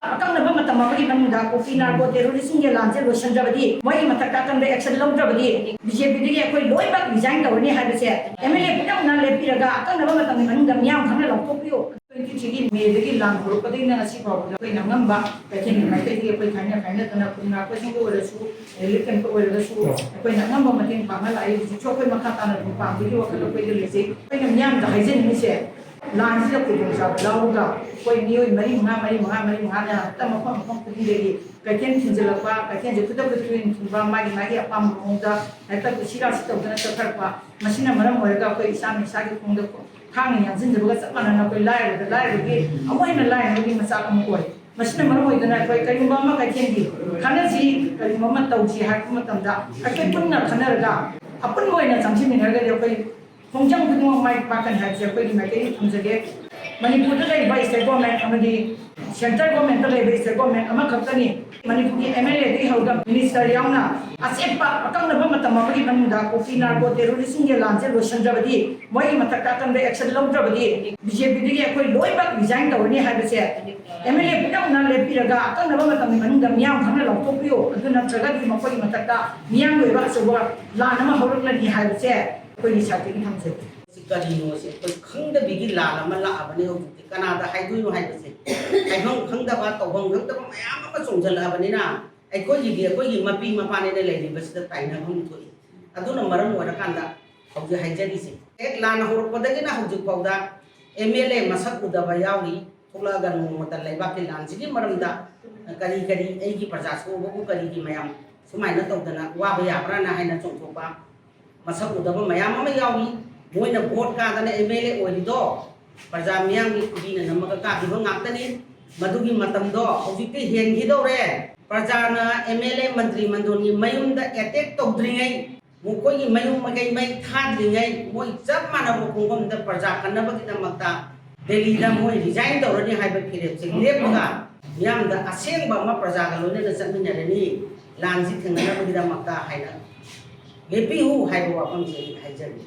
ꯑꯀꯛꯅꯕ ꯃꯇꯝ ꯑꯃꯒꯤ ꯃꯅꯨꯡꯗ ꯀꯣꯐꯤ ꯅꯥꯔꯀꯣ ꯇꯦꯔꯣꯔꯤꯁꯤꯡꯒꯤ ꯂꯥꯟꯁꯦ ꯂꯣꯏꯁꯤꯟꯗ꯭ꯔꯕꯗꯤ ꯃꯣꯏꯒꯤ ꯃꯊꯛꯇ ꯑꯀꯟꯕ ꯑꯦꯛꯁꯟ ꯂꯧꯗ꯭ꯔꯕꯗꯤ ꯕꯤꯖꯦꯄꯤꯗꯒꯤ ꯑꯩꯈꯣꯏ ꯂꯣꯏꯅꯃꯛ ꯔꯤꯖꯥꯏꯟ ꯇꯧꯔꯅꯤ ꯍꯥꯏꯕꯁꯦ ꯑꯦꯝ.ꯑꯦꯜ.ꯑꯦ ꯄꯨꯝꯅꯃꯛꯅ ꯂꯦꯞꯄꯤꯔꯒ ꯑꯀꯛꯅꯕ ꯃꯇꯝꯒꯤ ꯃꯅꯨꯡꯗ ꯃꯤꯌꯥꯝ ꯈꯪꯅ ꯂꯧꯊꯣꯛꯄꯤꯌꯨ 23ꯒꯤ ꯃꯦꯗꯒꯤ ꯂꯥꯟ ꯍꯧꯔꯛꯄꯗꯒꯤꯅ ꯉꯁꯤ ꯐꯥꯎꯕꯗ ꯑꯩꯈꯣꯏꯅ ꯉꯝꯕ ꯀꯩꯊꯦꯜꯒꯤ ꯃꯥꯏꯀꯩꯗꯒꯤ ꯑꯩꯈꯣꯏ ꯈꯥꯏꯅꯗꯅ ꯈꯨꯟ ꯉꯥꯛꯄꯁꯤꯡꯗ ꯑꯣꯏꯔꯁꯨ ꯔꯤꯂꯤꯐ ꯀꯦꯝꯞꯇ ꯑꯣꯏꯔꯒꯁꯨ ꯑꯩꯈꯣꯏꯅ ꯑꯉꯝꯕ ꯃꯇꯦꯡ ꯄꯥꯡꯅ ꯂꯥꯛꯏ ꯍꯧꯖꯤꯛꯁꯨ ꯑꯩꯈꯣꯏ ꯃꯈꯥ ꯇꯥꯅ ꯑꯗꯨꯝ ꯄꯥꯡꯕꯒꯤ ꯋꯥꯈꯜ ꯑꯩꯈꯣꯏꯗ ꯂꯩꯖꯩ ꯑꯩꯈꯣꯏꯅ ꯃꯤꯌꯥꯝꯗ ꯍꯥꯏꯖꯅꯤꯡꯉꯤꯁꯦ ꯂꯥꯟꯁꯤꯗ ꯈꯨꯗꯣꯡꯆꯥꯕ ꯂꯧꯔꯒ ꯑꯩꯈꯣꯏ ꯃꯤꯑꯣꯏ 4-5ꯅ ꯍꯦꯛꯇ ꯃꯐꯝ ꯈꯨꯗꯤꯡꯗꯒꯤ ꯀꯩꯊꯦꯜ ꯊꯤꯟꯖꯤꯜꯂꯛꯄ ꯀꯩꯊꯦꯜꯁꯦ ꯈꯨꯗꯛꯇ ꯊꯤꯟꯕ ꯃꯥꯒꯤ ꯑꯄꯥꯝꯕ ꯃꯑꯣꯡꯗ ꯍꯦꯛꯇ ꯀꯨꯁꯤꯔꯥꯁꯤ ꯇꯧꯗꯅ ꯆꯠꯊꯔꯛꯄ ꯃꯁꯤꯅ ꯃꯔꯝ ꯑꯣꯏꯔꯒ ꯑꯩꯈꯣꯏ ꯏꯁꯥꯅ ꯏꯁꯥꯒꯤ ꯈꯣꯡꯗ ꯊꯥꯡꯅ ꯌꯥꯟꯁꯤꯟꯖꯕꯒ ꯆꯞ ꯃꯥꯟꯅꯅ ꯑꯩꯈꯣꯏ ꯂꯥꯏꯔꯕꯒꯤ ꯑꯃꯨꯛ ꯍꯦꯟꯅ ꯂꯥꯏꯔꯕꯒꯤ ꯃꯆꯥꯛ ꯑꯃ ꯑꯣꯏ ꯃꯁꯤꯅ ꯃꯔꯝ ꯑꯣꯏꯗꯅ ꯑꯩꯈꯣꯏ ꯀꯔꯤꯒꯨꯝꯕ ꯑꯃ ꯀꯩꯊꯦꯜꯒꯤ ꯈꯟꯅꯁꯤ ꯀꯔꯤꯒꯨꯝꯕ ꯑꯃ ꯇꯧꯁꯤ ꯍꯥꯏꯕ ꯃꯇꯝꯗ ꯑꯩꯈꯣꯏ ꯄꯨꯟꯅ ꯈꯟꯅꯔꯒ ꯑꯄꯨꯟꯕ ꯑꯣꯏꯅ ꯆꯪꯁꯤꯟꯃꯤꯟꯅꯔꯒꯗꯤ ꯑꯩꯈꯣꯏ ꯈꯣꯡꯖꯪ ꯈꯨꯗꯤꯡꯃꯛ ꯃꯥꯏ ꯄꯥꯛꯀꯅꯤ ꯍꯥꯏꯕꯁꯦ ꯑꯩꯈꯣꯏꯒꯤ ꯃꯥꯏꯀꯩꯗꯒꯤ ꯊꯝꯖꯒꯦ ꯃꯅꯤꯄꯨꯔꯗ ꯂꯩꯔꯤꯕ ꯁ꯭ꯇꯦꯠ ꯒꯣꯔꯃꯦꯟ ꯑꯃꯗꯤ ꯁꯦꯟꯇ꯭ꯔꯦꯜ ꯒꯣꯔꯃꯦꯟꯇ ꯂꯩꯔꯤꯕ ꯁ꯭ꯇꯦꯠ ꯒꯣꯔꯃꯦꯟ ꯑꯃꯈꯛꯇꯅꯤ ꯃꯅꯤꯄꯨꯔꯒꯤ ꯑꯦꯝ.ꯑꯦꯜ.ꯑꯦꯗꯒꯤ ꯍꯧꯔꯒ ꯃꯤꯅꯤꯁꯇꯔ ꯌꯥꯎꯅ ꯑꯆꯦꯠꯄ ꯑꯀꯛꯅꯕ ꯃꯇꯝ ꯑꯃꯒꯤ ꯃꯅꯨꯡꯗ ꯀꯣꯐꯤ ꯅꯥꯔꯀꯣ ꯇꯦꯔꯣꯔꯤꯁꯤꯡꯒꯤ ꯂꯥꯟꯁꯦ ꯂꯣꯏꯁꯤꯟꯗ꯭ꯔꯕꯗꯤ ꯃꯣꯏꯒꯤ ꯃꯊꯛꯇ ꯑꯀꯟꯕ ꯑꯦꯛꯁꯟ ꯂꯧꯗ꯭ꯔꯕꯗꯤ ꯕꯤꯖꯦꯄꯤꯗꯒꯤ ꯑꯩꯈꯣꯏ ꯂꯣꯏꯅꯃꯛ ꯔꯤꯖꯥꯏꯟ ꯇꯧꯔꯅꯤ ꯍꯥꯏꯕꯁꯦ ꯑꯦꯝ.ꯑꯦꯜ.ꯑꯦ ꯄꯨꯝꯅꯃꯛꯅ ꯂꯦꯞꯄꯤꯔꯒ ꯑꯀꯛꯅꯕ ꯃꯇꯝꯒꯤ ꯃꯅꯨꯡꯗ ꯃꯤꯌꯥꯝ ꯈꯪꯅ ꯂꯧꯊꯣꯛꯄꯤꯌꯨ ꯑꯗꯨ ꯅꯠꯇ꯭ꯔꯒꯗꯤ ꯃꯈꯣꯏꯒꯤ ꯃꯊꯛꯇ ꯃꯤꯌꯥꯝꯒꯤ ꯑꯣꯏꯕ ꯑꯆꯧꯕ ꯂꯥꯟ ꯑꯃ ꯍꯧꯔꯛꯂꯅꯤ ꯍꯥꯏꯕꯁꯦ ꯑꯩꯈꯣꯏꯒꯤ ꯁꯥꯏꯠꯇꯒꯤ ꯊꯝꯖꯒꯦ ꯀꯔꯤꯅꯣꯁꯦ ꯑꯩꯈꯣꯏ ꯈꯪꯗꯕꯤꯒꯤ ꯂꯥꯟ ꯑꯃ ꯂꯥꯛꯑꯕꯅꯤ ꯍꯧꯖꯤꯛꯇꯤ ꯀꯅꯥꯗ ꯍꯥꯏꯗꯣꯏꯅꯣ ꯍꯥꯏꯕꯁꯦ ꯍꯥꯏꯐꯝ ꯈꯪꯗꯕ ꯇꯧꯐꯝ ꯈꯪꯗꯕ ꯃꯌꯥꯝ ꯑꯃ ꯆꯣꯡꯁꯤꯜꯂꯛꯑꯕꯅꯤꯅ ꯑꯩꯈꯣꯏꯒꯤ ꯃꯄꯤ ꯃꯄꯥꯅꯤꯅ ꯂꯩꯔꯤꯕꯁꯤꯗ ꯇꯥꯏꯅꯐꯝ ꯊꯣꯛꯏ ꯑꯗꯨꯅ ꯃꯔꯝ ꯑꯣꯏꯔꯀꯥꯟꯗ ꯍꯧꯖꯤꯛ ꯍꯥꯏꯖꯔꯤꯁꯦ ꯍꯦꯛ ꯂꯥꯟ ꯍꯧꯔꯛꯄꯗꯒꯤꯅ ꯍꯧꯖꯤꯛ ꯐꯥꯎꯗ ꯑꯦꯝ.ꯑꯦꯜ.ꯑꯦ ꯃꯁꯛ ꯎꯗꯕ ꯌꯥꯎꯔꯤ ꯊꯣꯛꯂꯛꯑꯒ ꯅꯣꯡꯃꯇ ꯂꯩꯕꯥꯛꯀꯤ ꯂꯥꯟꯁꯤꯒꯤ ꯃꯔꯝꯗ ꯀꯔꯤ ꯑꯩꯒꯤ ꯄ꯭ꯔꯖꯥ ꯁꯣꯛꯑꯕꯕꯨ ꯀꯔꯤꯒꯤ ꯃꯌꯥꯝ ꯁꯨꯃꯥꯏꯅ ꯇꯧꯗꯅ ꯋꯥꯕ ꯌꯥꯕ꯭ꯔꯥꯅ ꯍꯥꯏꯅ ꯆꯣꯡꯊꯣꯛꯄ ꯃꯁꯛ ꯎꯗꯕ ꯃꯌꯥꯝ ꯑꯃ ꯌꯥꯎꯏ ꯃꯣꯏꯅ ꯚꯣꯠ ꯀꯥꯗꯅ ꯑꯦꯝ.ꯑꯦꯜ.ꯑꯦ ꯑꯣꯏꯔꯤꯗꯣ ꯄ꯭ꯔꯖꯥ ꯃꯤꯌꯥꯝꯒꯤ ꯈꯨꯕꯤꯅ ꯅꯝꯃꯒ ꯀꯥꯈꯤꯕ ꯉꯥꯛꯇꯅꯤ ꯃꯗꯨꯒꯤ ꯃꯇꯝꯗꯣ ꯍꯧꯖꯤꯛꯇꯤ ꯍꯦꯟꯈꯤꯗꯧꯔꯦ ꯄ꯭ꯔꯖꯥꯅ ꯑꯦꯝ.ꯑꯦꯜ.ꯑꯦ ꯃꯟꯇ꯭ꯔꯤ ꯃꯟꯗꯣꯟꯒꯤ ꯃꯌꯨꯝꯗ ꯑꯦꯇꯦꯛ ꯇꯧꯗ꯭ꯔꯤꯉꯩ ꯃꯈꯣꯏꯒꯤ ꯃꯌꯨꯝ ꯃꯀꯩ ꯃꯩ ꯊꯥꯗ꯭ꯔꯤꯉꯩ ꯃꯣꯏ ꯆꯞ ꯃꯥꯟꯅꯕ ꯈꯣꯡꯐꯝꯗ ꯄ꯭ꯔꯖꯥ ꯀꯟꯅꯕꯒꯤꯗꯃꯛꯇ ꯗꯦꯜꯂꯤꯗ ꯃꯣꯏ ꯔꯤꯖꯥꯏꯟ ꯇꯧꯔꯅꯤ ꯍꯥꯏꯕ ꯐꯤꯔꯦꯞꯁꯦ ꯂꯦꯞꯄꯒ ꯃꯤꯌꯥꯝꯗ ꯑꯁꯦꯡꯕ ꯑꯃ ꯄ꯭ꯔꯖꯥꯒ ꯂꯣꯏꯅꯅ ꯆꯠꯃꯤꯟꯅꯔꯅꯤ ꯂꯥꯟꯁꯤ ꯊꯦꯡꯅꯅꯕꯒꯤꯗꯃꯛꯇ ꯍꯥꯏꯅ ꯂꯦꯞꯄꯤꯌꯨ ꯍꯥꯏꯕ ꯋꯥꯐꯝꯁꯦ ꯑꯩ ꯍꯥꯏꯖꯔꯤ